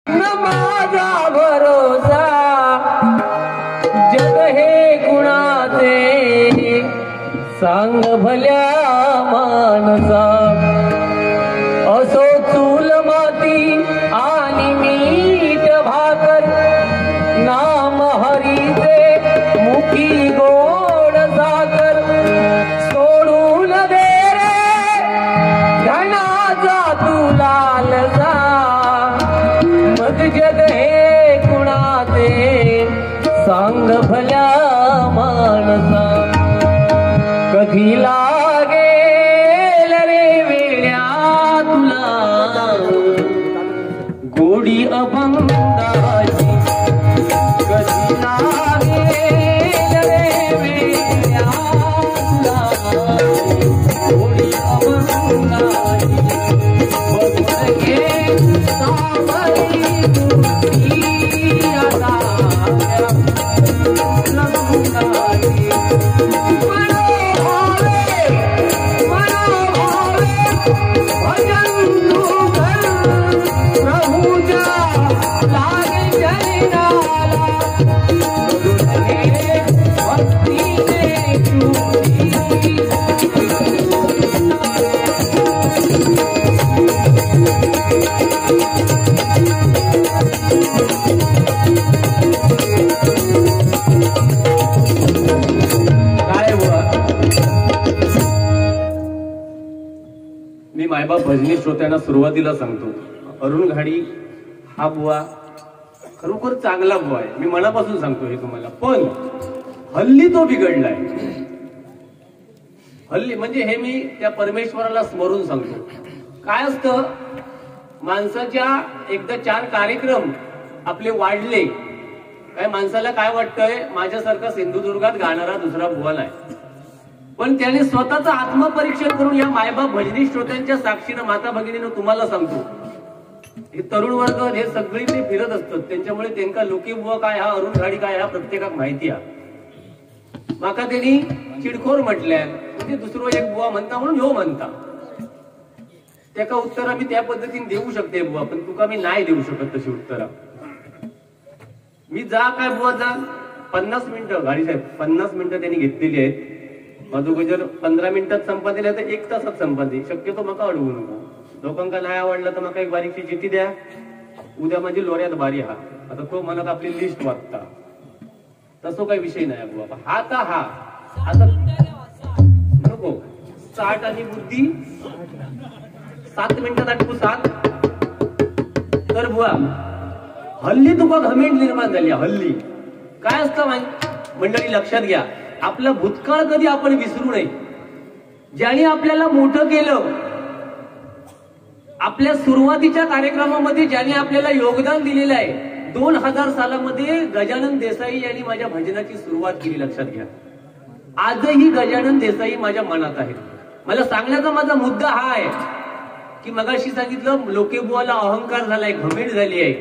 माझा भरोसा जग हे कुणाचे सांग भल्या मानसा असो चूल माती आणि मीठ भाकर नाम हरीचे मुखी गोड साखर सोडून दे रे धनाचा तू लालसा मग जग हे कुणाचे सांग भल्या माणसा कधी लागेल रे वेड्या तुला गोडी अभंगाची कधी लागेल रे वेड्या तुला गोडी अभंगाची बघून घे सावरी मी मायबाप भजनी श्रोत्यांना सुरुवातीला सांगतो, अरुण घाडी हा बुवा खरोखर चांगला बुवा आहे. मी मनापासून सांगतो हे तुम्हाला. पण हल्ली तो बिघडलाय. हल्ली म्हणजे हे मी त्या परमेश्वराला स्मरून सांगतो. काय असतं, माणसाच्या एकदा 4 कार्यक्रम आपले वाढले काय माणसाला काय वाटतंय, माझ्यासारखा सिंधुदुर्गात गाणारा दुसरा बुवा नाही. पण त्याने स्वतःचं आत्मपरीक्षण करून या मायबाप भजनी श्रोत्यांच्या साक्षीनं माता भगिनीनं तुम्हाला सांगतो, हे तरुण वर्ग हे सगळी ते फिरत असतात. त्यांच्यामुळे त्यांना लोकी बुवा काय हा, अरुण घाडी काय हा प्रत्येकाक माहिती आहे. माका त्यांनी चिडखोर म्हटल्या म्हणजे दुसरं एक बुवा म्हणता म्हणून ह्यो म्हणता. त्याका उत्तर मी त्या पद्धतीने देऊ शकते बुवा, पण तुका मी नाही देऊ शकत तशी उत्तरा. मी जा काय बुवा जा 50 मिनिटं गाडी साहेब 50 मिनिटं त्यांनी घेतलेली आहेत. मधुगजर 15 मिनिटात संपादिले तर 1 तासात संपादी. शक्यतो मका अडवू नको. लोकांना नाही आवडलं तर मका एक बारीकशी चिठ्ठी द्या, उद्या माझी लोऱ्यात बारी हा. आता तो म्हणत आपली लिस्ट वाचता, तसं काही विषय नाही बुवा. हा तर हा आता नको 60 आणि बुद्धी 7 मिनिटात आठवू 7. तर बुवा हल्ली तुका घमेंड निर्माण झाली. हल्ली काय असतं मंडळी लक्षात घ्या, आपला भूतकाळ कधी आपण विसरू नये. ज्याने आपल्याला मोठं केलं, आपल्या सुरुवातीच्या कार्यक्रमामध्ये ज्याने आपल्याला योगदान दिलेलं आहे. 2000 सालामध्ये गजानन देसाई यांनी माझ्या भजनाची सुरुवात केली. लक्षात घ्या, आजही गजानन देसाई माझ्या मनात आहेत. मला सांगण्याचा माझा मुद्दा हा आहे की मगाशी सांगितलं लोकेबुवाला अहंकार झालाय, घमेंड झाली आहे.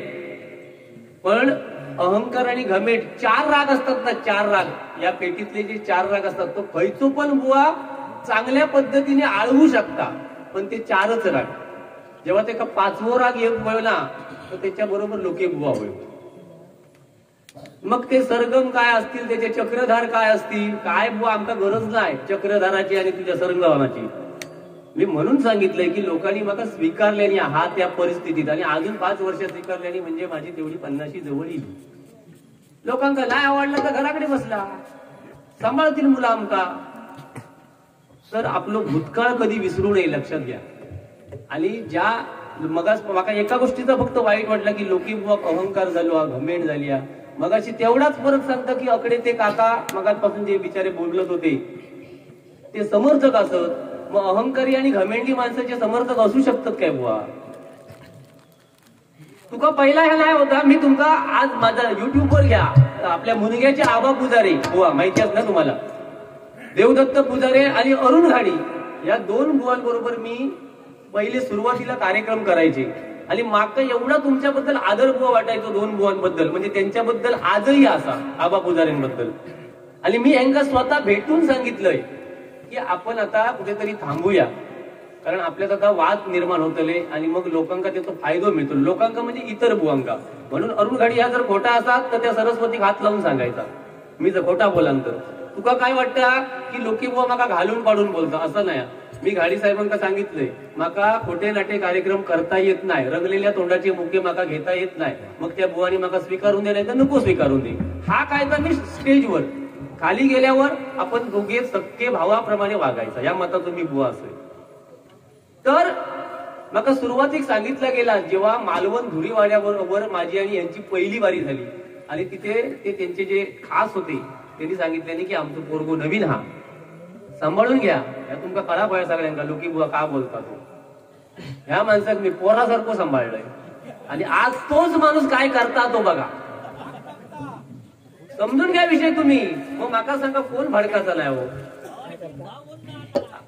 पण अहंकार आणि घमेंड 4 राग असतात ना, 4 राग. या पेटीतले जे 4 राग असतात तो खैचो पण बुवा चांगल्या पद्धतीने आळवू शकता. पण ते 4च राग, जेव्हा ते 5वं राग येऊ ना तर त्याच्या बरोबर लोके बुवा होईल. मग ते सरगम काय असतील, त्याचे चक्रधार काय असतील, काय बुवा आमका गरज नाही चक्रधाराची आणि तुझ्या सरंगवानाची. मी म्हणून सांगितलंय की लोकांनी मला स्वीकारल्याने हा त्या परिस्थितीत, आणि अजून 5 वर्ष स्वीकारल्याने म्हणजे माझी तेवढी 50शी जवळ येईल. लोकांना नाही आवडलं तर घराकडे बसला, सांभाळतील मुलं आमका. तर आपलं भूतकाळ कधी विसरू नये, लक्षात घ्या. आणि ज्या मगा एका गोष्टीचा फक्त वाईट वाटला की लोकी बुवा अहंकार झालो, हा घमेंड झाली. मगाशी तेवढाच फरक सांगता की अकडे ते काका मगापासून जे बिचारे बोलत होते ते समर्थक असत. मग अहंकारी आणि घमेंडी माणसाचे समर्थक असू शकतात काय बुवा? तुका पहिला ह्या नाही होता. मी तुमका आज माझा युट्यूबवर घ्या, आपल्या मुनग्याचे आबा पुजारे बुवा माहिती आहेत ना तुम्हाला, देवदत्त पुजारे आणि अरुण घाडी या 2 बुवांबरोबर मी पहिले सुरुवातीला कार्यक्रम करायचे. आणि माका एवढा तुमच्याबद्दल आदर बुवा वाटायचो 2 बुवांबद्दल, म्हणजे त्यांच्याबद्दल आजही असा आबा पुजाऱ्यांबद्दल. आणि मी यांना स्वतः भेटून सांगितलंय की आपण आता कुठेतरी थांबूया. कारण आपल्यात आता वाद निर्माण होतले आणि मग लोकांका त्याचा फायदा मिळतो. लोकांका म्हणजे इतर बुवांका. म्हणून अरुण घाडी ह्या जर खोटा असतात तर त्या सरस्वतीक हात लावून सांगायचा, मी जर खोटा बोलान तर तुका काय वाटतं की लोकी बुवा माका घालून पाडून बोलता. असं नाही. मी घाडी साहेबांका सांगितलंय, माका खोटे नाटे कार्यक्रम करता येत नाही, रंगलेल्या तोंडाचे मुके माका घेता येत नाही. मग त्या बुवानी माका स्वीकारून दे, नाही तर नको स्वीकारून दे. हा कायदा मी स्टेजवर, खाली गेल्यावर आपण दोघे सक्के भावाप्रमाणे वागायचा, या मतातून मी बुवा असेल. तर माका सुरुवातीक सांगितलं गेला, जेव्हा मालवण धुळीवाड्याबरोबर माझी आणि यांची पहिली वारी झाली आणि तिथे ते त्यांचे जे खास होते त्यांनी सांगितले की आमचं पोरगो नवीन हा, सांभाळून घ्या. या तुमका कळा पाहिजे सगळ्यांना लोकी बुवा का बोलता तो. ह्या माणसाक मी पोरासारखं सांभाळलंय आणि आज तोच माणूस काय करता तो बघा. समजून घ्या विषय तुम्ही. मग माका सांगा कोण भडकाचा नाही हो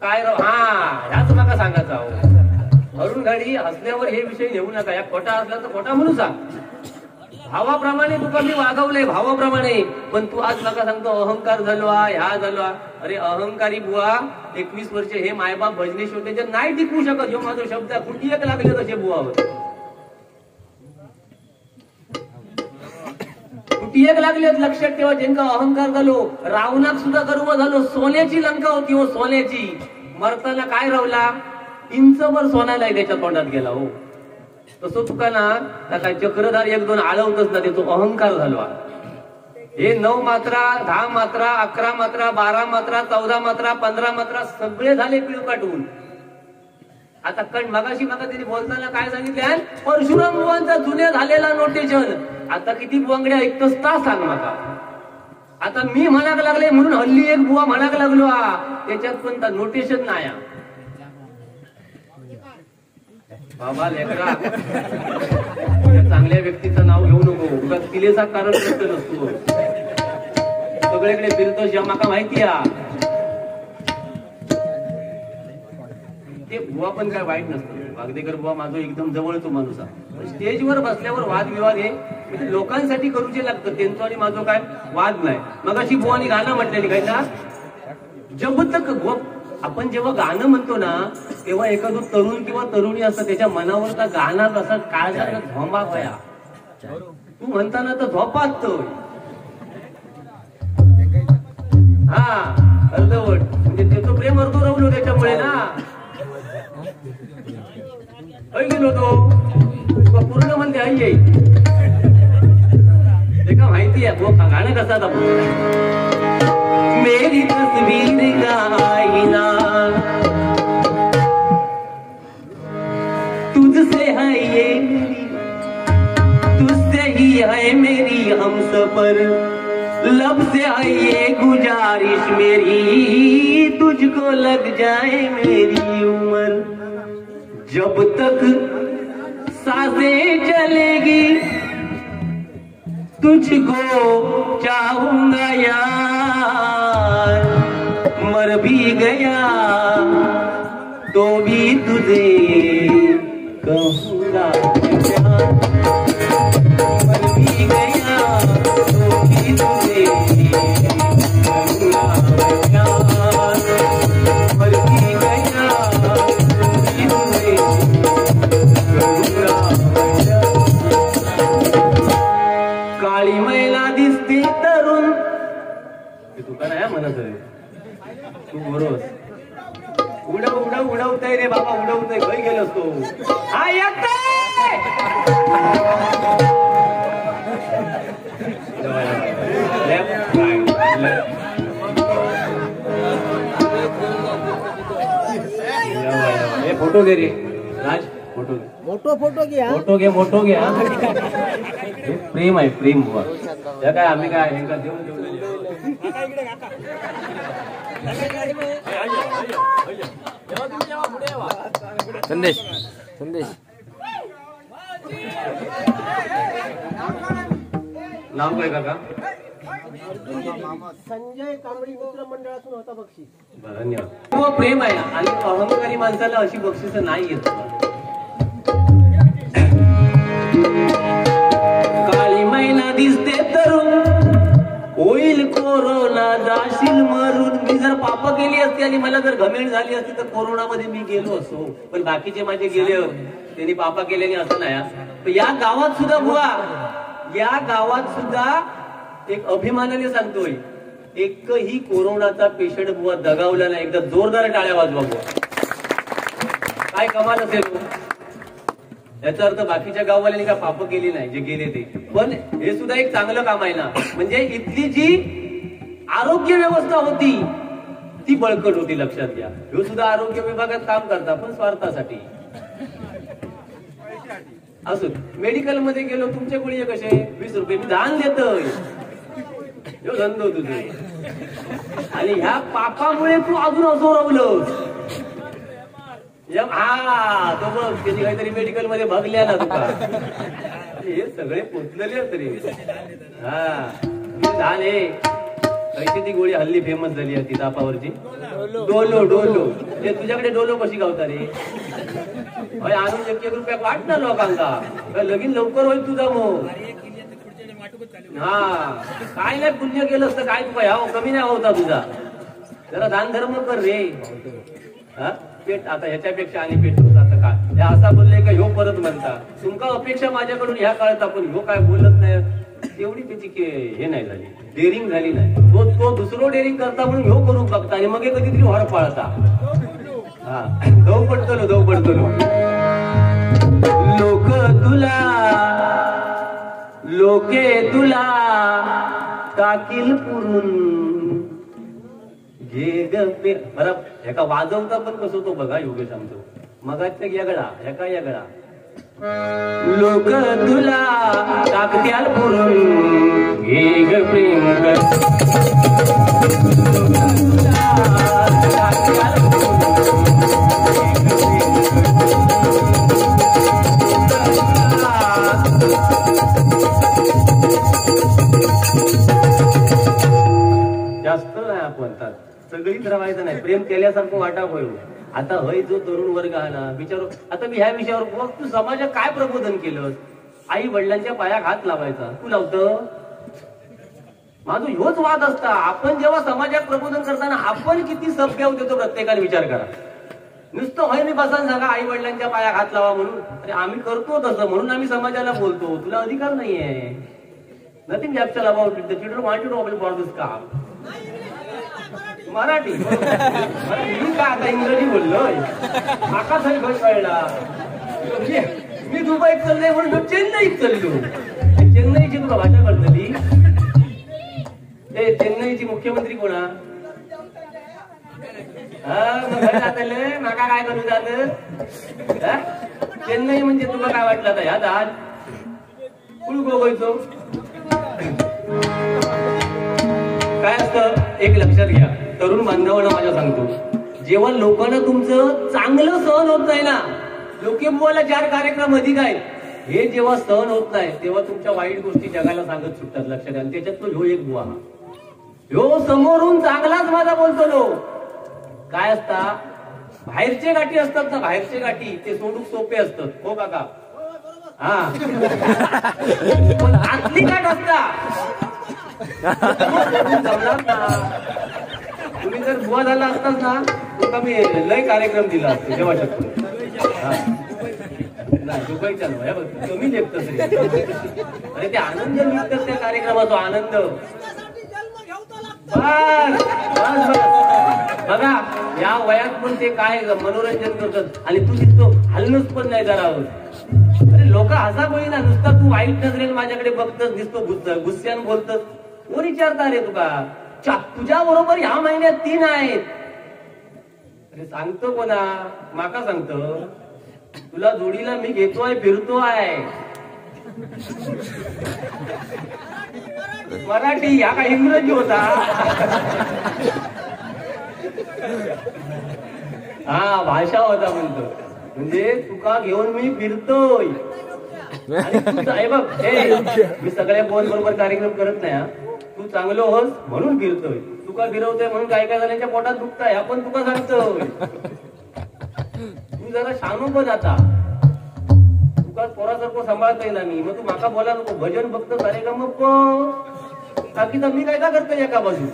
काय राव. हा ह्याच माका सांगायचा हो. अरुण घाडी हसल्यावर हे विषय घेऊ नका. या खोटा असला तर खोटा म्हणून सांग. भावाप्रमाणे तुका मी वागवलंय, भावाप्रमाणे. पण तू आज नका सांगतो अहंकार झालो ह्या झालो. अरे अहंकारी बुवा 21 वर्ष हे मायबाप भजने शोधे नाही टिकू शकत. जो माझा शब्द कुठे एक लागले तसे बुवा होते, कुठे एक लागलेत. लक्षात ठेवा, ज्यांका अहंकार झालो. रावणात सुद्धा गर्व झालो. सोन्याची लंका होती हो, सोन्याची. मरताना काय रावला, इंचभर सोन्याला त्याच्या तोंडात गेला हो. तसं तुका ना काय चक्रधार 1-2 आळवतच ना, तो अहंकार झालो. हे 9 मात्रा, 10 मात्रा, 11 मात्रा, 12 मात्रा, 14 मात्रा, 15 मात्रा सगळे झाले पिळू काटून. आता कण मगाशी त्यांनी बोलताना काय सांगितले, परशुराम बुवांचा जुन्या झालेला नोटेशन. आता किती बुवांगड्या ऐकतोस ता सांग मला. आता मी म्हणायला लागले म्हणून हल्ली एक बुवा म्हणायला लागलो त्याच्यात पण नोटेशन नाही. बाबा लेकरा, चांगल्या व्यक्तीचं नाव घेऊ नको. तिलेचा कारण नसतो. सगळीकडे फिरतोस या माका माहिती ते बुवा पण काय वाईट नसतं. वागदेकर बुवा माझा एकदम जवळचो माणूस आहे. स्टेजवर बसल्यावर वादविवाद हे म्हणजे लोकांसाठी करूचे लागतं. त्यांचं आणि माझं काय वाद नाही. मग अशी बुवानी गाणं म्हटलेली काय ना, जब तक आपण जेव्हा गाणं म्हणतो ना तेव्हा एखादं तरुण किंवा तरुणी असतं त्याच्या मनावर का गाणं कसं काळजाला झोंबा होया. तू म्हणताना तर झोपात हा अर्धवट म्हणजे त्याचं प्रेम अर्ध रवलो त्याच्यामुळे ना गेलो तो पूर्ण म्हणते आई येई ते का माहिती आहे गाणं कसं आता मेरी तस्वीर का आईना तुझसे है ये तुझसे ही है मेरी हमसफर लब से है ये गुजारिश मेरी तुझको लग जाए मेरी उम्र जब तक सांसें चलेगी तुझको चाहूंगा यार मर भी गया तो भी तुझे कहूंगा प्यार मर भी गया तो भी तुझे कहूंगा प्यार मर भी गया तो भी तुझे कहूंगा काळी मैला दिसते तरुण तुका नाही म्हणत तू बरोबर उडवताय रे बाबा उडवताय काही गेलोस तो हा येतोय फोटो घे रे राज फोटो घे प्रेम आहे प्रेम त्या काय आम्ही काय हे का देऊन संदेश नाव काय काका संजय कांबळी मित्र मंडळातून होता बक्षीस. धन्यवाद. प्रेम आहे आणि अहंकारी माणसाला अशी बक्षीस नाही येत. काळी मैना दिसते तरुण होईल कोरोना जाशील मरून. मी जर पाप केली असती आणि मला जर घमेंड झाली असती तर कोरोनामध्ये मी गेलो असतो, पण बाकीचे माझे गेले त्यांनी पापा केल्याने असं नाही. पण या गावात सुद्धा बुवा, या गावात सुद्धा एक अभिमानाने सांगतोय, एकही कोरोनाचा पेशंट बुवा दगावला नाही. एकदा जोरदार टाळ्या वाजवा बुवा. काय कमाल असेल याचा अर्थ बाकीच्या गाववाल्यांनी काय पाप केली नाही जे गेले ते. पण हे सुद्धा एक चांगलं काम आहे ना. म्हणजे इथली जी आरोग्य व्यवस्था होती ती बळकट होती, लक्षात घ्या. हे सुद्धा आरोग्य विभागात काम करता पण स्वार्थासाठी. असो, मेडिकल मध्ये गेलो, तुमचे गोळी कसे 20 रुपये मी दान देतोय, धंदो तुझे. आणि ह्या पापामुळे तू अजून असो रवलं. हा तो बघ त्याची काहीतरी मेडिकल मध्ये भागल्या ना तुका. हे सगळे पोचलेले तरी हा दान हे कैसी ती गोळी हल्ली फेमस झाली आहे ती तापावरची, डोलो. डोलो ते तुझ्याकडे डोलो कशी गावता रे? आणून 1 रुपया वाट ना लोकांका, लगीन लवकर होईल तुझा. मग हा काय नाही पुण्य केलं असतं काय तुका ह्या कमी नाही होता तुझा. जरा दान धर्म कर रे. हा पेट आता ह्याच्यापेक्षा आणि पेट होत आता का हे असा बोलले का ह्यो परत म्हणता तुमका अपेक्षा माझ्याकडून ह्या काळात आपण ह्यो काय बोलत नाही. तेवढी त्याची हे नाही झाली, डेअरिंग झाली नाही. तो दुसरं डेअरिंग करता म्हणून ह्यो करू बघता आणि मग कधीतरी हॉर पाळता. हा दव पडतलो लोके तुला टाकील पुरून घे ग. बरं ह्याका वाजवता पण कसं तो बघा योगेश आमचं मगाच्या येगळा ह्याका येगळा. लोक तुला टाकत्याल पुरून घे ग प्रेम जास्त नाही आपण सगळीच रवायचं नाही. प्रेम केल्यासारखं वाटा होईल. आता हय जो तरुण वर्ग आहे ना विचारू, आता मी ह्या विषयावर तू समाजात काय प्रबोधन केलं? आई वडिलांच्या पायात हात लावायचा तू लावतं? माझा ह्योच वाद असता. आपण जेव्हा समाजात प्रबोधन करताना आपण किती सभ्य होतो प्रत्येकाने विचार करा. नुसतं हय मी बसान सांगा आई वडिलांच्या पायात हात लावा म्हणून, अरे आम्ही करतो तसं म्हणून आम्ही समाजाला बोलतो. तुला अधिकार नाहीये. Nothing capture about it. The children wanted to obey for this काम. मराठी मी का आता इंग्रजी बोललोय माका थंय खंय कळला. मी दुबईत चाललोय म्हणून चेन्नईत चाललो. चेन्नईची तुका भाषा कळतली? ते चेन्नईची मुख्यमंत्री कोणा? जातले माका काय करू जात? चेन्नई म्हणजे तुला काय वाटलं आता ह्या दाद कुळ गोगोयचो काय असतं? एक लक्षात घ्या तरुण बांधवांना माझ्या सांगतो, जेव्हा लोकांना तुमचं चांगलं सहन होत नाही ना, लोके बुवाला 4 कार्यक्रम अधिक आहेत, हे जेव्हा सहन होत नाही तेव्हा तुमच्या वाईट गोष्टी जगाला सांगत सुटतात. लक्षात घ्या. त्याच्यात तो ह्यो एक बुवा, ह्यो समोरून चांगलाच माझा बोलतो लो. काय असता बाहेरचे गाठी असतात ना, बाहेरचे गाठी ते सोडूक सोपे असतात. हो काका? हा पण आतली गाठ असता तुम्ही जर बुवा झाला असताच ना तुका मी लय कार्यक्रम दिला असतो जेव्हा शकतो. दुबईच्या कमी लेखत अरे ते आनंद मिळतात त्या कार्यक्रमाचा आनंद. बघा या वयात पण ते काय मनोरंजन करतात आणि तू तिथं हल्लोच पण नाही जरा. अरे लोक हसा बोली ना, नुसता तू वाईट नजरेने माझ्याकडे बघतच दिसतो, गुस्स्यान बोलतच. कोण विचारता रे तुका? तुझ्या बरोबर ह्या महिन्यात 3 आहेत. अरे सांगतो कोणा? माका सांगतो तुला जोडीला मी घेतोय फिरतो आहे. मराठी हा का इंग्रजी होता? हा भाषा होता म्हणतो. म्हणजे तुका घेऊन मी फिरतोय. बघ मी सगळ्या फोन बरोबर कार्यक्रम करत नाही. तू चांगलं होस म्हणून फिरतोय. तुका फिरवतोय म्हणून काय काय जणांच्या पोटात दुखताय आपण तुका सांगतोय. तू जरा शानू पण आता तुका पोरासारखं सांभाळता येईल मी. मग तू माका बोला नको. भजन फक्त कार्यक्रम बाकी तर मी काय का करतोय एका बाजू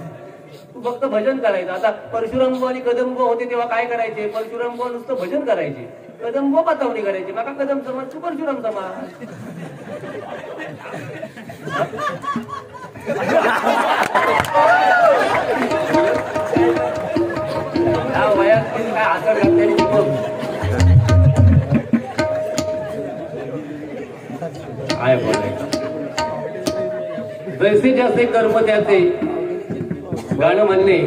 तू फक्त भजन करायचं. आता परशुराम आणि कदम होते तेव्हा काय करायचे? परशुराम नुसतं भजन करायचे, कदम पातावणी करायची. माका कदम समाज, तू परशुराम समाज. या वयात काय आसर घातलेली काय बोलायचं. जैसे जास्त कर्म त्याचे गाणं म्हणणे.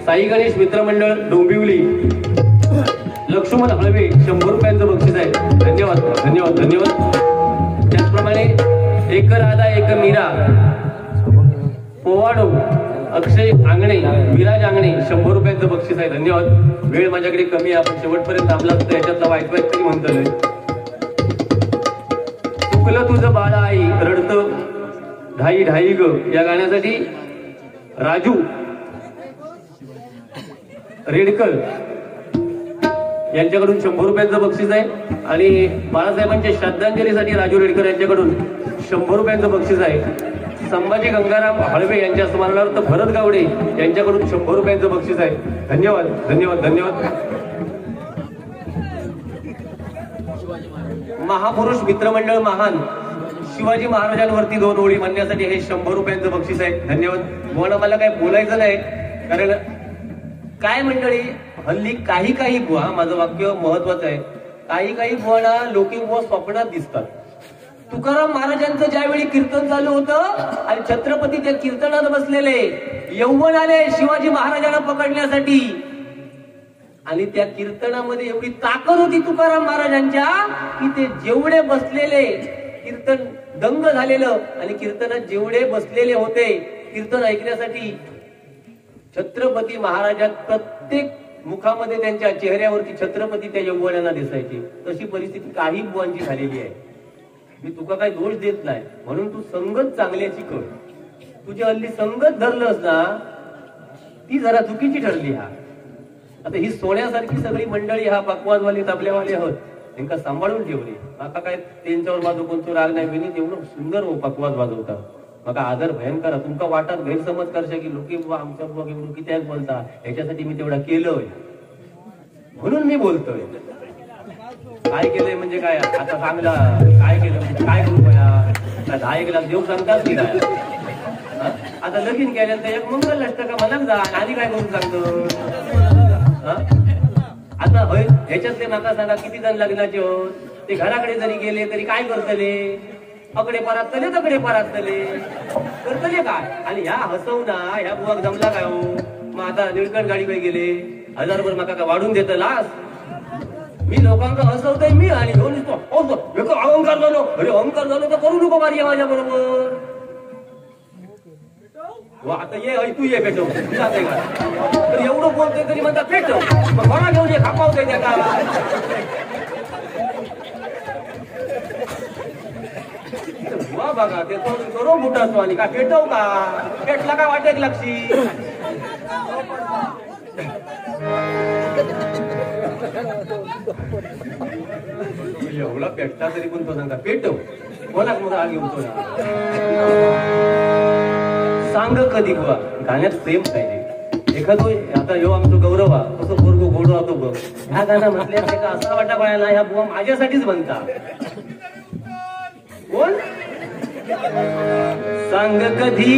साई गणेश मित्रमंडळ डोंबिवली, लक्ष्मण हळवे 100 रुपयांचं बक्षीस आहे. धन्यवाद धन्यवाद धन्यवाद. त्याचप्रमाणे एक राधा एक मीरा पोवाडो अक्षय आंगणे विराज आंगणे 100 रुपयांचं बक्षीस आहे. धन्यवाद. वेळ माझ्याकडे कमी आहे, आपण शेवटपर्यंत थांबला तर याच्यातला वाईट तरी म्हणतोय. चुकलं तुझं बाळा आई रडतं ढाई ढाई ग या गाण्यासाठी राजू रेडकर यांच्याकडून 100 रुपयांचं बक्षीस आहे. आणि बाळासाहेबांच्या श्रद्धांजलीसाठी राजू रेडकर यांच्याकडून 100 रुपयांचं बक्षीस आहे. संभाजी गंगाराम हळवे यांच्या स्मरणार्थ भरत गावडे यांच्याकडून 100 रुपयांचं बक्षीस आहे. धन्यवाद धन्यवाद धन्यवाद. महापुरुष मित्रमंडळ महान शिवाजी महाराजांवरती 2 ओळी म्हणण्यासाठी हे 100 रुपयांचं बक्षीस आहे. धन्यवाद. बुवा मला काय बोलायचं नाही, कारण काय मंडळी हल्ली काही बुवा, माझं वाक्य महत्वाचं आहे, काही बुवाना लोकी बुवा स्वप्नात दिसतात. तुकाराम महाराजांचं ज्यावेळी कीर्तन चालू होतं आणि छत्रपती त्या कीर्तनात बसलेले यौवन आले शिवाजी महाराजांना पकडण्यासाठी, आणि त्या कीर्तनामध्ये एवढी ताकद होती तुकाराम महाराजांच्या की ते जेवढे बसलेले कीर्तन दंग झालेलं, आणि कीर्तनात जेवढे बसलेले होते कीर्तन ऐकण्यासाठी, छत्रपती महाराजात प्रत्येक मुखामध्ये त्यांच्या चेहऱ्यावरती छत्रपती त्या यौवनांना दिसायचे. तशी परिस्थिती काही बुवांची झालेली आहे. मी तुका काही दोष देत नाही, म्हणून तू संगत चांगल्याची कर. तुझी हल्ली संगत धरलंस ना ती जरा चुकीची ठरली. आता ही सोन्यासारखी सगळी मंडळी पक्वाजवाले तबल्यावाले आहोत, त्यांना सांभाळून ठेवली. माका काय त्यांच्यावर माझं कोणतो राग नाही, विनीत एवढं सुंदर पक्वाज वाजवता. मग आदर भयंकर. तुमका वाटत गैरसमज करशा की लोके बुवा आमच्या बुवा घेऊन कित्याक बोलता, याच्यासाठी मी तेवढा केलोय म्हणून मी बोलतोय. काय केलंय म्हणजे काय? आता चांगला काय केलं म्हणजे काय करू बया? 10 लाख देऊ सांगतात की काय? आता लगीन केल्यानंतर एक मंगल अष्टका मनाक जा आणि काय करून सांगतो. आता होय ह्याच्यातले माका सांगा किती जण लग्नाचे होत, ते घराकडे जरी गेले तरी काय करतले? अकडे परातले तकडे परातले करतले काय? आणि ह्या हसवना ह्या बुवाक जमला काय हो? मग आता निळकंठ गाडीकडे गेले 1000 माका काय वाढून देत लास? मी लोकांना हसवतोय मी, आणि घेऊन अहंकार झालो. अरे अहंकार झालो तर करू नको मारी माझ्या बरोबर. आता ये तू ये पेटव जाते का? तर एवढं बोलतोय तरी म्हणता पेटव. मग कोणा घेऊन ये खापावतोय त्या का? बघा ते करो बुटाचो आणि का पेटव का? पेटला काय वाटेल लक्षी? एवढा पेटला तरी पण तो सांगा पेटव. कोणाक मग आग येतो ना सांग कधी बुवा. गाण्यात प्रेम पाहिजे. एखादो आता ह्यो आमचा गौरव कसं पोरगो गोडो होतो बघ. ह्या गाणं म्हटल्यास का असा वाटा पायाला ह्या बुवा माझ्यासाठीच बनता. कोण सांग कधी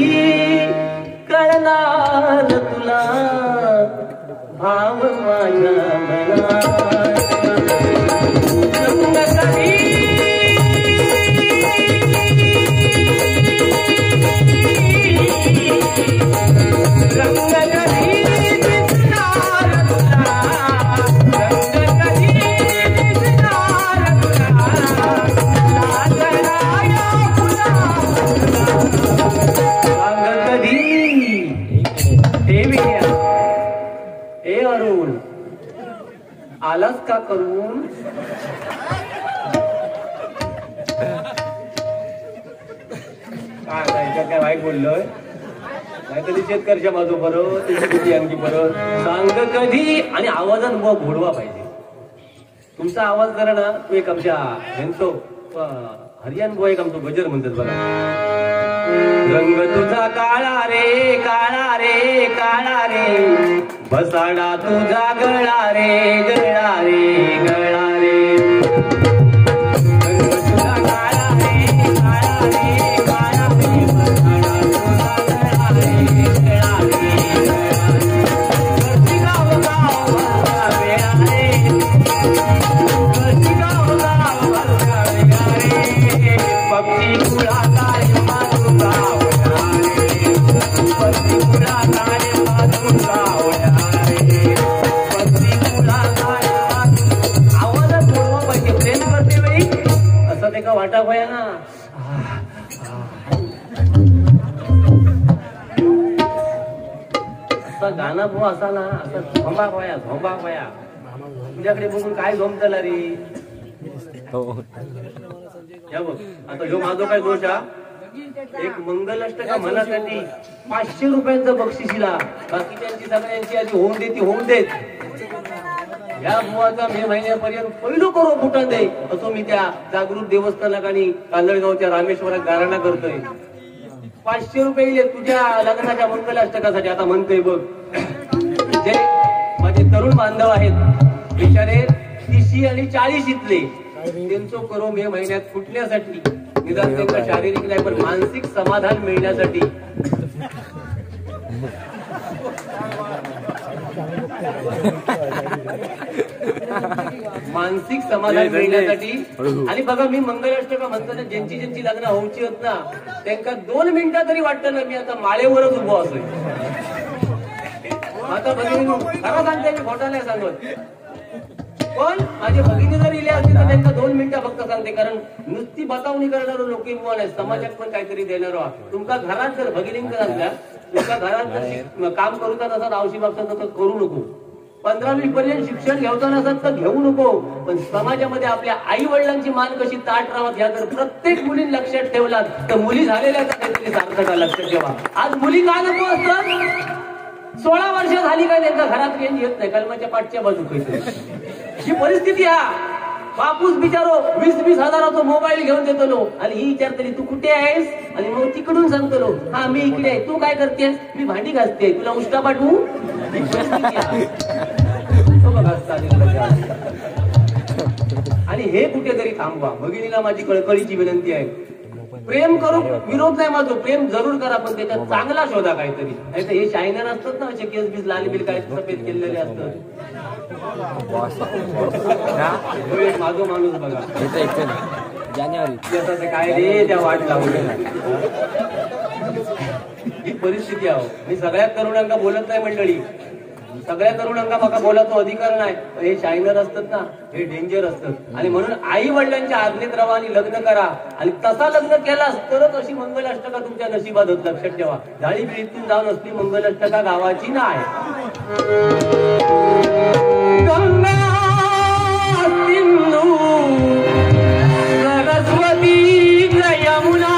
कळणार तुला भाव माझ्या मनात. आलास का करून? काय वाईट बोललोय? नाही कधी शेतकऱ्याच्या बाजू बरोबर तुझी आणखी बरोबर सांग कधी. आणि आवाजात घोडवा पाहिजे. तुमचा आवाज करा ना. तू एक आमच्या ह्यांचो हरियाण बुवा एक आमचं गजर म्हणतात बघा. रंग तुझा काळा रे काळा रे काळा रे बसाडा तुझा गळा रे गळा रे गळा रे रंग तुझा काळा रे काळा रे काळा रे बसाडा तुझा गळा रे गळा रे कशी गाव गाव भरता वेळा रे कशी गाव गाव भरता वेळा रे पक्षी कुळा काय मातू गावया रे पक्षी कुळा काय मातू गावया रे पक्षी कुळा काय आवाजात बोलवा पाहिजे प्रेम करते वेळी असं ते का वाटा पाया ना असा गाणं भाऊ असा ना असं झोंबा पाया तुझ्याकडे बघून काय झोंबतला रे या बघ आता ह्यो माझा काय दोष हा एक मंगलाष्टका मनासाठी 500 रुपयांचं बक्षिसीला बाकीच्यांची सगळ्यांची आधी होऊन देत या बुवाचा मे महिन्यापर्यंत पहिलं करो फुटन दे असं मी त्या जागृत देवस्थानाक आणि कांदळगावच्या रामेश्वरात गाराणा करतोय 500 रुपये इले तुझ्या लग्नाच्या मंगलाष्टकासाठी आता म्हणतोय बघ जे माझे तरुण बांधव आहेत बिचारे 30 आणि 40 इथले त्यांचं करो मे महिन्यात फुटण्यासाठी निदान त्यांना शारीरिक नाही पण मानसिक समाधान मिळण्यासाठी मानसिक समाधान मिळण्यासाठी आणि बघा मी मंगलाष्टका म्हणताना ज्यांची लग्न होऊची होत ना त्यांना 2 मिनिटं तरी वाटतं ना मी आता माळेवरच उभो असोय आता भगिनी खरं सांगते मी खोटा नाही सांगत पण माझी भगिनी जर इले असते तर त्यांना 2 मिनिटं फक्त सांगते कारण नुसती बतावणी करणारो लोक नाही समाजात पण काहीतरी देणार तुमका घरात जर भगिनींकडे असल्या तुमच्या घरात जर काम करूचा नसत आवशी बाबतीत तर करू नको 15वी पर्यंत शिक्षण घेवता नसत तर घेऊ नको पण समाजामध्ये आपल्या आई वडिलांची मान कशी ताट राहत ह्या जर प्रत्येक मुलीने लक्षात ठेवलात तर मुली झालेल्या काहीतरी सार्थक लक्षात ठेवा आज मुली का नको असतात 16 वर्ष झाली काय त्यांच्या घरात येत नाही कलमाच्या पाठच्या बाजू ही परिस्थिती हा बापूस बिचारो 20-20 हजाराचा मोबाईल घेऊन देतो आणि ही विचारतली तू कुठे आहेस आणि मग तिकडून सांगतो हा मी इकडे आहे तू काय करतेस मी भांडी घासते तुला उष्टा पाठवू आणि हे कुठेतरी थांबवा भगिनीला माझी कळकळीची विनंती आहे प्रेम करू विरोध नाही माझं प्रेम जरूर करा पण त्याच्यात चांगला शोधा काहीतरी नाही तर हे शायनर असतात ना असे केस बीस लाल बिल काय सफेद केलेले असतात माझो माणूस बघा जानेवारी काय रे त्या वाट लावून ही परिस्थिती आहे मी सगळ्या तरुणांना बोलत नाही मंडळी सगळ्या तरुणांना मला बोलायचा अधिकार नाही हे शायनर असतात ना हे डेंजर असतात आणि म्हणून आई वडिलांच्या आज्ञेत राहा आणि लग्न करा आणि तसा लग्न केलास तरच अशी मंगलाष्टका तुमच्या नशिबात होत लक्षात ठेवा जाळी बिळीतून जाऊन असली मंगलाष्टका गावाची नाही सरस्वती यमुना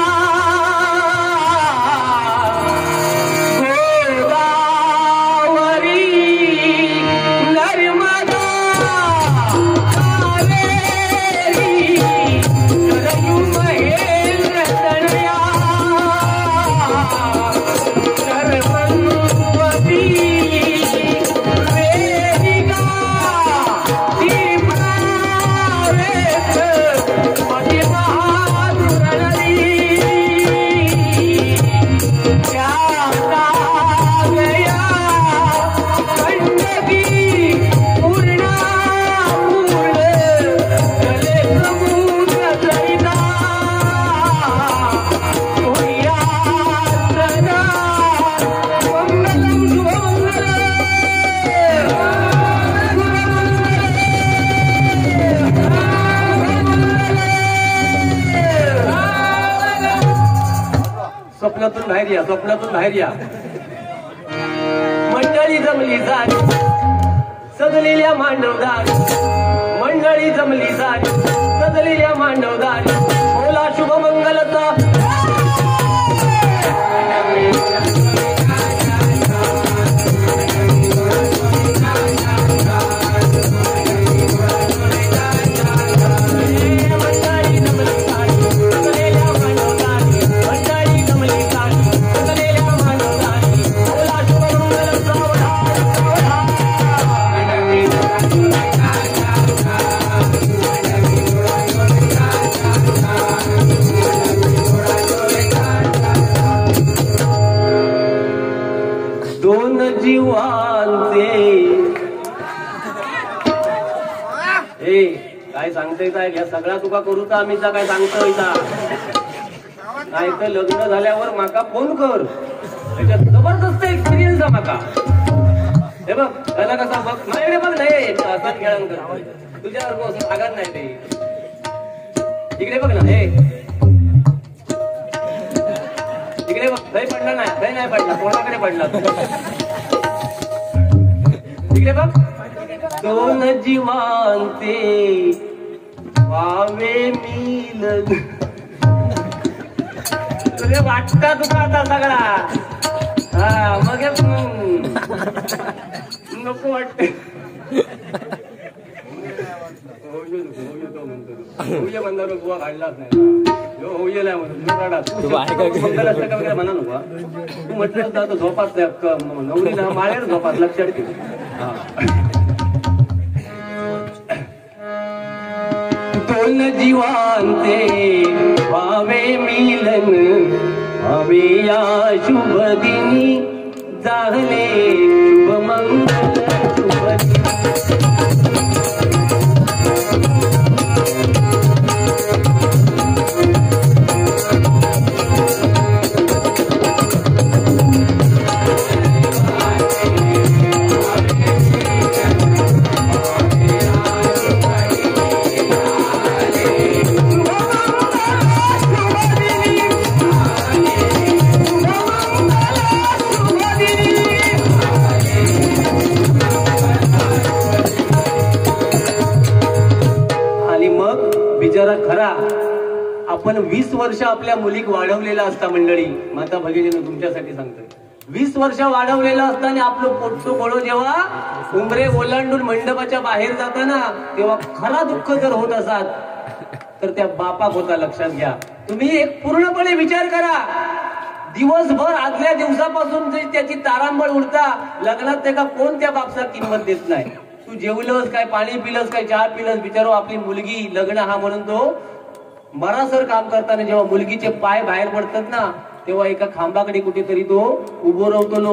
स्वप्नातून बाहेर या मंडळी जमली जात सजलेल्या मांडवदार मंडळी जमली जात सजलेल्या मांडवदार बोला शुभ मंगलचा मंडळी जमली काय सांगतोय काय घ्या सगळा तुका करूचा आम्ही काय सांगतोय का नाही तर लग्न झाल्यावर माका फोन कर त्याच्यात जबरदस्त एक्सपिरियन्स आहे माका हे बघ त्याला कसा बघ नाही रे बघ नाही असं खेळून करतोय तुझ्यावर असं सांगत नाही ते इकडे बघ ना हे इकडे बघ दही पडला नाही दही नाही पडला कोणाकडे पडला इकडे बघ दोन जीवांते वावे मिलन तुझे वाटता तुका आता सगळा हा मग नको वाटते होऊया म्हणणार बुवा काढलाच नाही होऊया मंगल असतं का वगैरे म्हणा नको तू म्हटलं तर झोपात नवरीला माळ्यावर झोपात लक्षात ठेव दोन जीवांते व्हावे मिलन व्हावे या शुभ दिनी जागले शुभ मंगल शुभ खरा आपण 20 वर्ष आपल्या मुलीक वाढवलेला असता मंडळी माता भगिनीनं तुमच्यासाठी सांगतोय 20 वर्ष वाढवलेला असताना आपलं पोटसो गोळो जेव्हा उमरे ओलांडून मंडपाच्या बाहेर जाताना तेव्हा खरा दुःख जर होत असाल तर त्या बापाक होता लक्षात घ्या तुम्ही एक पूर्णपणे विचार करा दिवसभर आदल्या दिवसापासून जे त्याची तारांबळ उडता लग्नात त्याला कोण त्या बापसा किंमत देत नाही तू जेवलंस काय पाणी पिलंस काय चहा पिलंस बिचारो आपली मुलगी लग्न हा म्हणून तो मरासर काम करताना जेव्हा मुलगीचे पाय बाहेर पडतात ना तेव्हा एका खांबाकडे कुठेतरी तो उभो राहतो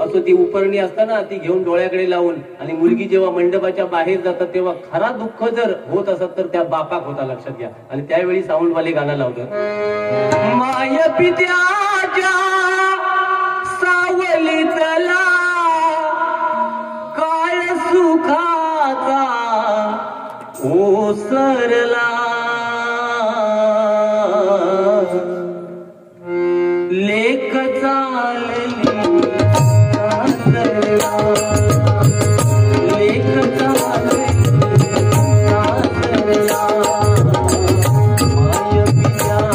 असं ती उपरणी असताना ती घेऊन डोळ्याकडे लावून आणि मुलगी जेव्हा मंडपाच्या बाहेर जातात तेव्हा खरा दुःख जर होत असत तर त्या बापाक होता लक्षात घ्या आणि त्यावेळी साऊंडवाले गाणं लावतात माय पित्याच्या सावलीतला काळ सुखाचा ओसरला लेख चालली लेख चालली माय पित्याच्या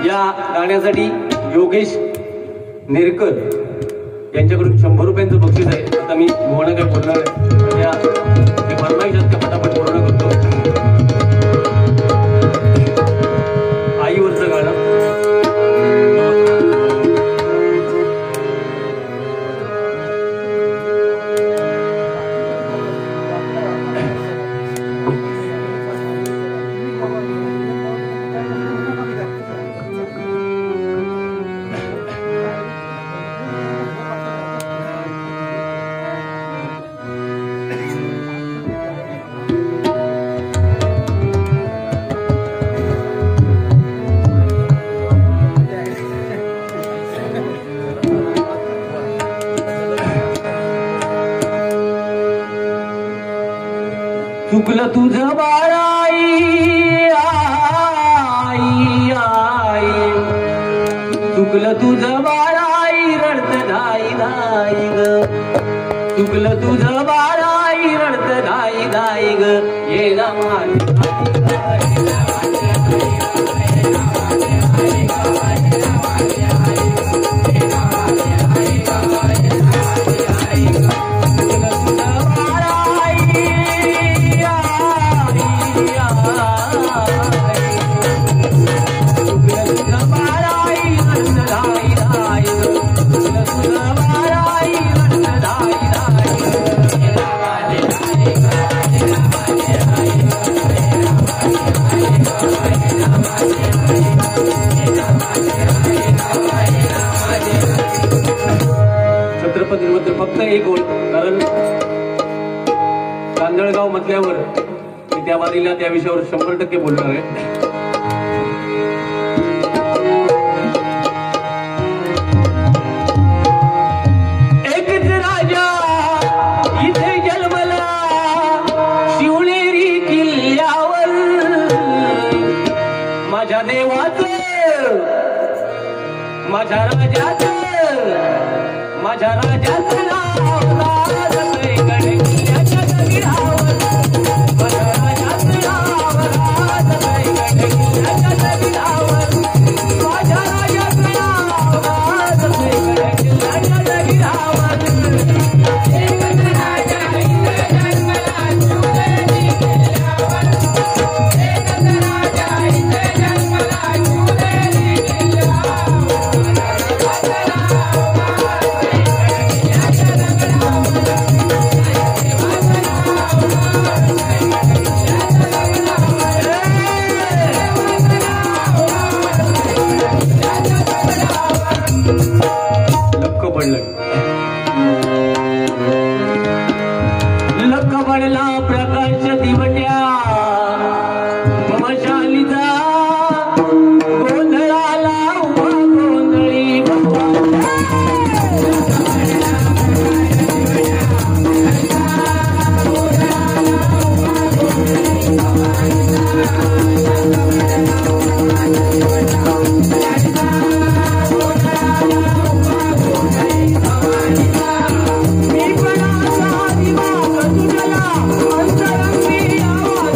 या गाण्यासाठी योगेश नेरकर यांच्याकडून 100 रुपयांचं बक्षीस आहे आता मी मोहन काय बोलणार आहे फरमाईश फटाफट पूर्ण करतो आईवरचं गाणं चुकलं तुझं बाळाई आई आई चुकलं तुझं बाळाई रडत धाई धाई ग चुकलं तुझं बाळाई रडत धाई धाई ग ये ना फक्त एक ओळ, कारण कांदळगाव म्हटल्यावर मी त्या वारीला त्या विषयावर 100% बोलणार आहे. एकच राजा इथे जन्मला शिवनेरी किल्ल्यावर, माझ्या देवाचं माझ्या राजाचं नाव राजतय गड किल्ल्याच्या दगडावर, माझ्या राजाचं नाव राजतय गड किल्ल्याच्या दगडावर, माझ्या राजाचं नाव राजतय गड किल्ल्याच्या दगडावर. एकच राजा इथे जन्मला शिवनेरी किल्ल्यावर, एकच राजा इथे जन्मला शिवनेरी किल्ल्यावर, लक्क पडला प्रकाश दिवट्या मशालीचा, गोंधळाला उभा गोंधळी भगवान. मी पण आसा दिवा तुझला अंतरंगी आवा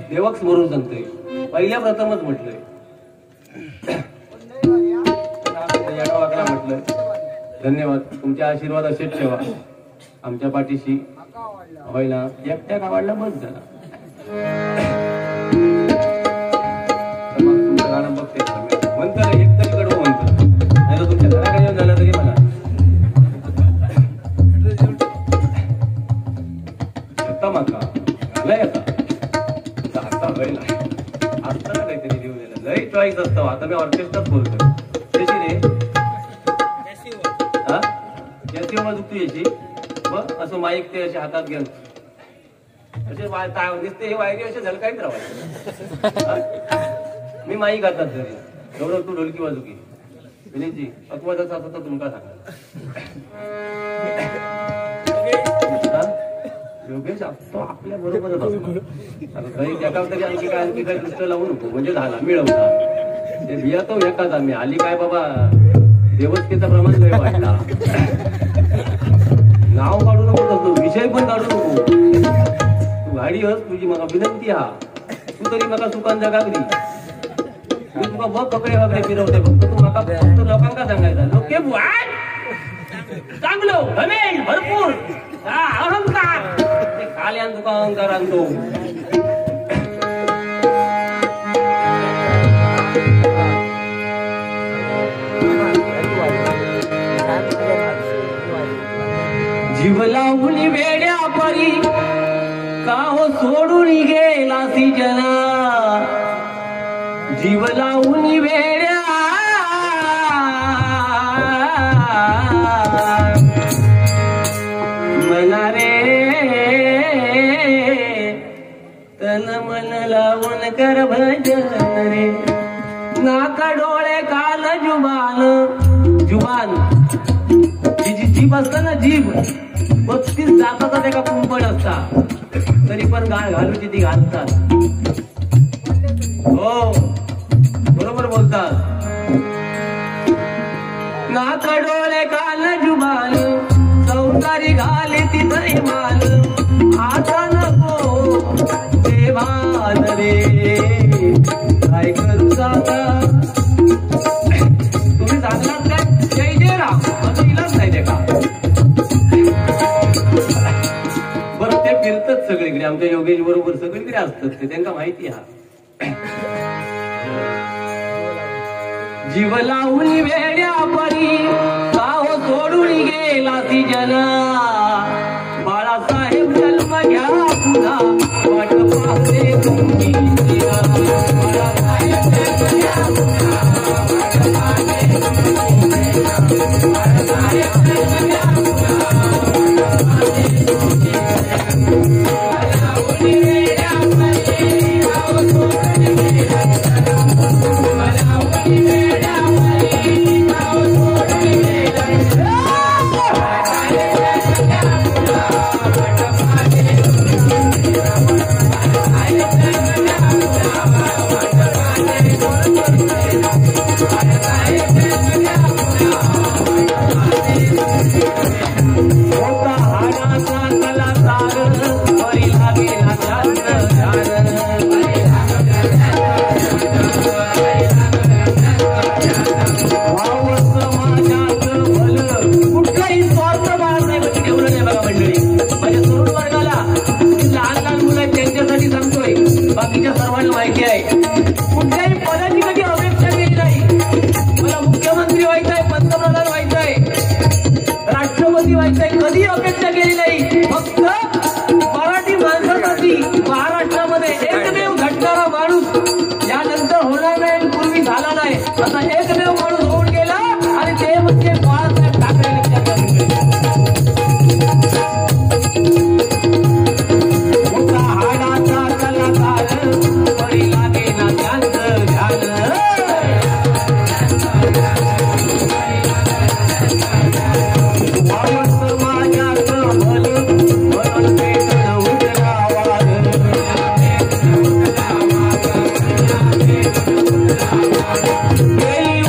देवक स्मरून सांगतोय. पहिल्या प्रथमच म्हटलंय वागला म्हटलंय. धन्यवाद. तुमचे आशीर्वाद असेच ठेवा आमच्या पाठीशी. व्हायला एकट्या गावाला बस झाला. तुमचं गाणं बघते म्हणतं एक तरी कडवं म्हणतं नाही तर तुमच्या घराकडे येऊन झालं तरी मला माका लय आता व्हायला असताना काहीतरी देऊ दिलं. लय चॉईस असतं. आता मी ऑर्केस्ट्राच बोलतोय. त्याची रे हा याची बाजू तू याची मग असं माईक ते असे हातात घेऊन असे दिसते हे वायरी असे झलकाईत राहायचे. मी माईक हातात जरी गौरव तू ढोलकी बाजू की विनीतजी अपवादाचा असं तर तुमका सांगा. योगेश तो आपल्या बरोबरच असतो. एका तरी आणखी काय दुसरं लावू नको म्हणजे झाला मिळवला. ते बिया तो एकाच आम्ही आली काय बाबा देवस्तेचा प्रमाण लय वाढला. नाव काढू नको तसं विषय पण काढू नको. तू गाडी हस तुझी मला विनंती हा. तू तरी मला सुकान जगागली. मी तुला बघ कपडे वगैरे फिरवते फक्त तू मला फक्त लोकांना सांगायचा लोके चांगलं धनेल भरपूर अहंकार ते काल्यान तुका अहंकार आणतो. जीव लावून वेड्या परी का हो सोडून गेला सी जना. जीव लावून वेड्या मना रे तन मन लावून कर भजन रे. नाका डोळे कान जुबान जुबान जीभ असत ना जीभ 35 दाताचा एका कुंपण असता तरी पण गाळ घालूची ती घालतात. हो बरोबर बोलतात. नाक डोळे कान जुबान सौंदारी घाले ती तरी मान. आता नको ते भान रे काय करू जाता. तुम्ही सांगलात काय जय जय राम असं इलाच नाही ते का. बरं ते फिरतात सगळीकडे आमच्या योगेश बरोबर सगळीकडे असतात ते त्यांना माहिती हा. जीव लावून वेड्या परी गाव सोडून गेला ती जना. बाळासाहेब जन्म घ्या पुन्हा वाट पाहते तुमची. बाळासाहेब जन्म घ्या पुन्हा वाट पाहते तुमची. बाळासाहेब जन्म घ्या पुन्हा वाट पाहते तुमची. लावून वेड्या परी गाव सोडून गेला लावून वेड्या परी गाव सोडून गेला. बाकीच्या सर्वांना माहिती आहे कुठल्याही पदाची कधी अपेक्षा केली नाही. मला मुख्यमंत्री व्हायचंय पंतप्रधान व्हायचंय राष्ट्रपती व्हायचंय कधी अपेक्षा केली नाही. फक्त मराठी माणसासाठी महाराष्ट्रामध्ये एकमेव घडणारा माणूस यानंतर होणार नाही पूर्वी झाला नाही असा एकमेव माणूस होऊन गेला आणि ते म्हणजे बाळासाहेब ठाकरे. Hey!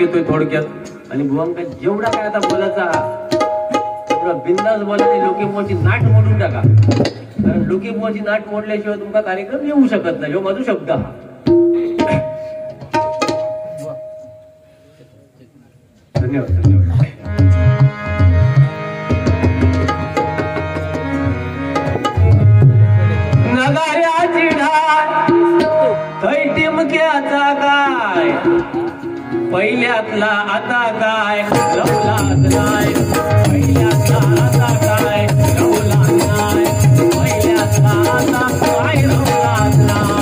देतोय थोडक्यात. आणि बुवांका जेवढा काय आता बोलायचा तेवढा बिंदास बोला. ते लोकेबुवाची नाट मोडून टाका, कारण लोकेबुवाची नाट मोडल्याशिवाय तुमचा कार्यक्रम येऊ शकत नाही. जो माझा शब्द हा. धन्यवाद धन्यवाद. नगाऱ्याची ढाल थै टिमक्याचा काय, पहिल्यातला आता काय लवलाच नाही. पहिल्यातला आता काय लवलाच नाही. पहिल्यातला आता काय लवलाच नाही.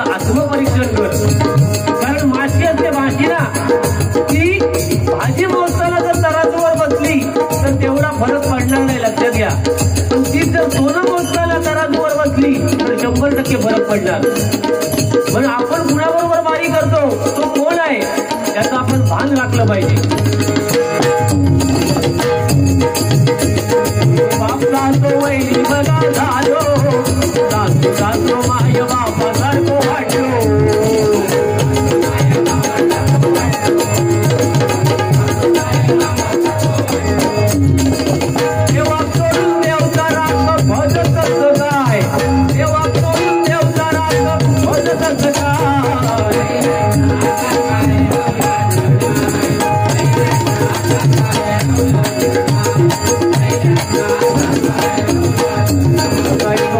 आत्मपरीक्षण कर. कारण माशी असते माशी ना, ती भाजी मोजताना जर तराजूवर बसली तर तेवढा फरक पडणार नाही, लक्षात घ्या. पण ती जर सोनं मोजताना तराजूवर बसली तर 100% फरक पडणार. म्हणून आपण कुणाबरोबर वारी करतो तो कोण आहे त्याचं आपण भान राखलं पाहिजे. बाप जातो वैली बघा झालो, जातो जातो माय बापा सारखो वाटलो. देवा सोडून देवचा राग भजत काय, देवा सोडून देवचा राग भजत काय.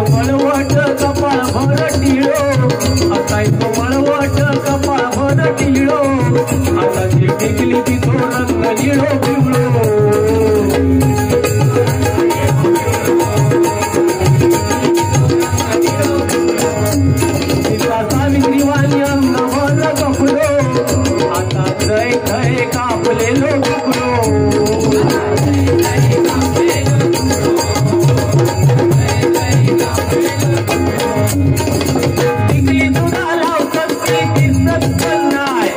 मळवट कपाळ भर टिळो, आता मळवट कपाळ भर टिळो. आता जी टिकली ती तो रंग निळो पिवळो. सावित्री वाणी अंग भर कपलो, आता जय जय कापलेलो तुकडो. टिकली तुला लावतात ती दिसत पण नाही,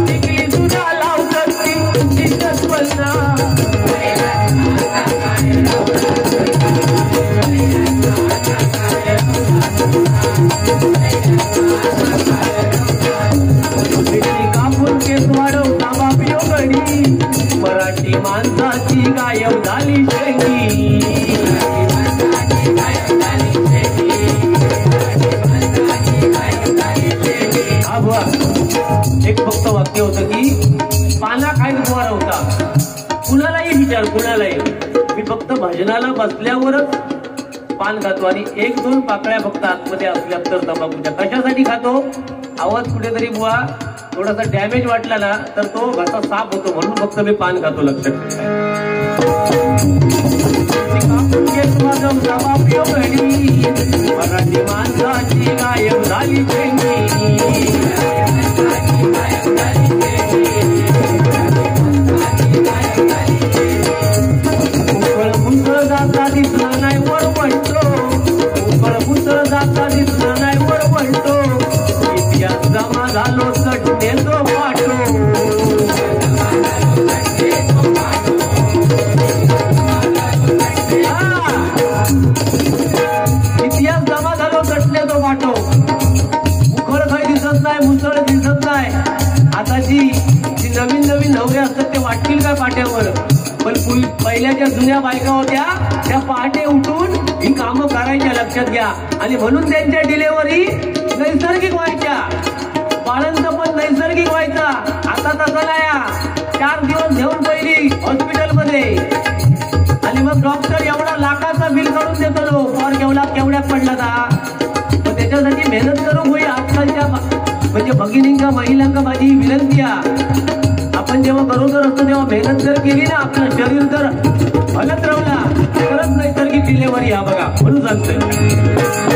टिकली तुला लावतात ती दिसत पण नाही. कापून केस वाढवता बापियो गडी, मराठी माणसाची गायब झाली शेंगी. एक फक्त वाक्य होतं की पाना खायला द्वार होता. कुणालाही विचार, कुणालाही, मी फक्त भजनाला बसल्यावरच पान खातो आणि 1-2 पाकळ्या फक्त आतमध्ये असल्या तर तंबाखूच्या. कशासाठी खातो? आवाज कुठेतरी बुवा थोडासा डॅमेज वाटला ना तर तो घसा साफ होतो म्हणून फक्त मी पान खातो, लक्षात. मराठी माणसाची गायब झाली उकळ मुसळ जाता दिसलं नाही वर म्हणतो, उकळ मुसळ जाता दिसलं नाही वर म्हणतो. इतिहास जमा झालो चटणेचो पाठो. इतिहास जमा झालो चटणेचो पाठो. उकळ काही दिसत नाही, मुसळ दिसत नाही. आता जी नवीन नवीन नवरे असतात ते वाटतील काय पाट्यावर, पण पहिल्याच्या जुन्या बायका होत्या त्या पहाटे उठून ही कामं करायच्या, लक्षात घ्या. आणि म्हणून त्यांच्या डिलेव्हरी नैसर्गिक व्हायच्या, बाळांचं पण नैसर्गिक व्हायचं. आता तसं नाही. 4 दिवस घेऊन पहिली हॉस्पिटलमध्ये आणि मग डॉक्टर एवढा लाखाचा बिल करून देतो लो और केवढ्यात पडला का त्याच्यासाठी मेहनत करू होई आजकालच्या म्हणजे भगिनींका महिलांका माझी विनंती आहे आपण जेव्हा गरोदर असतो तेव्हा मेहनत जर केली ना आपलं शरीर जर हलत राहिला तरच नैसर्गिक डिलेव्हरी हा बघा म्हणून सांगतोय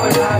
Bye.